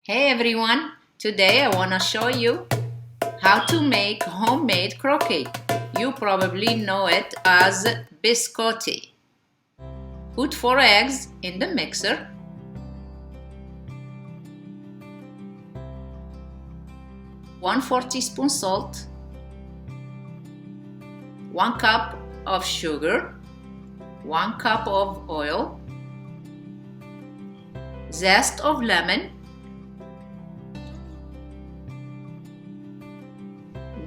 Hey everyone! Today I want to show you how to make homemade croquette. You probably know it as biscotti. Put 4 eggs in the mixer. One 4 teaspoon salt. 1 cup of sugar. 1 cup of oil. Zest of lemon.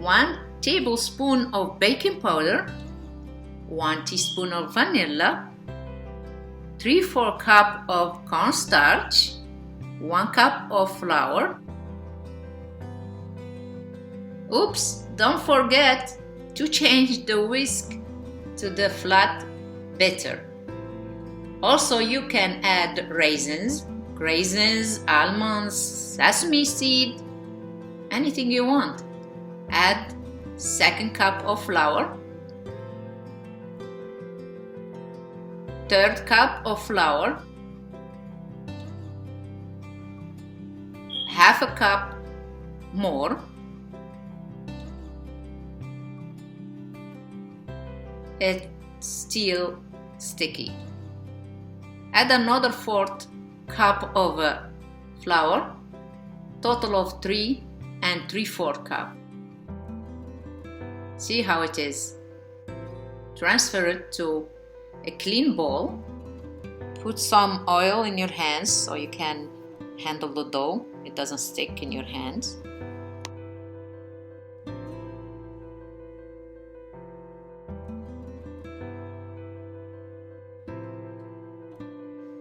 1 tablespoon of baking powder, 1 teaspoon of vanilla, 3/4 cup of cornstarch, 1 cup of flour. Oops, don't forget to change the whisk to the flat batter. Also, you can add raisins, almonds, sesame seed, anything you want. Add 2nd cup of flour, 3rd cup of flour, 1/2 cup more, it's still sticky. Add another 1/4 cup of flour, total of 3 and 3/4 cup. See how it is. Transfer it to a clean bowl. Put some oil in your hands so you can handle the dough. It doesn't stick in your hands.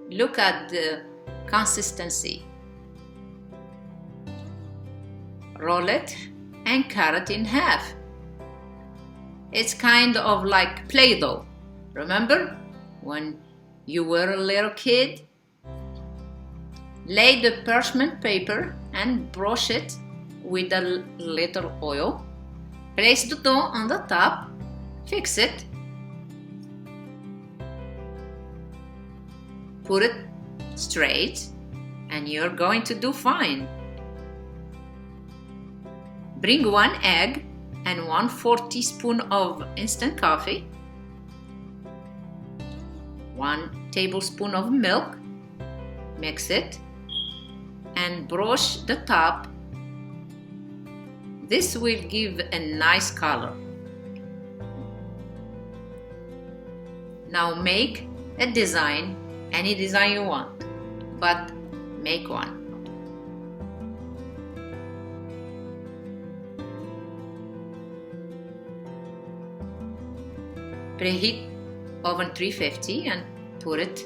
Look at the consistency. Roll it and cut it in half. It's kind of like Play-Doh. Remember when you were a little kid? Lay the parchment paper and brush it with a little oil. Place the dough on the top. Fix it. Put it straight and you're going to do fine. Bring 1 egg and 1/4 teaspoon of instant coffee, 1 tablespoon of milk, mix it and brush the top. This will give a nice color. Now make a design, any design you want, but make one. Preheat oven 350 and put it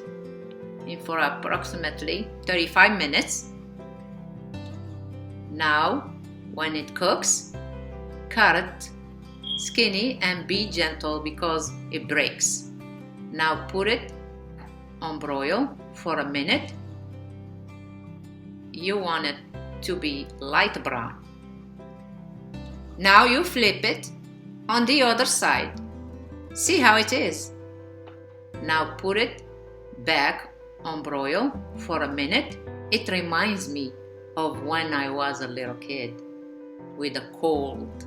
in for approximately 35 minutes. Now, when it cooks, cut it skinny and be gentle because it breaks. Now put it on broil for a minute. You want it to be light brown. Now you flip it on the other side. See how it is. Now put it back on broil for a minute. It reminds me of when I was a little kid with a cold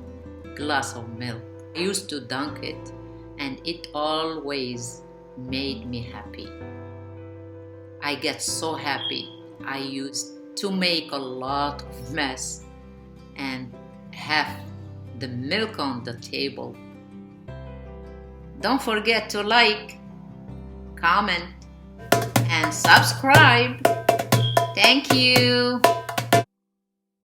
glass of milk. I used to dunk it and it always made me happy. I get so happy. I used to make a lot of mess and have the milk on the table. Don't forget to like, comment, and subscribe. Thank you.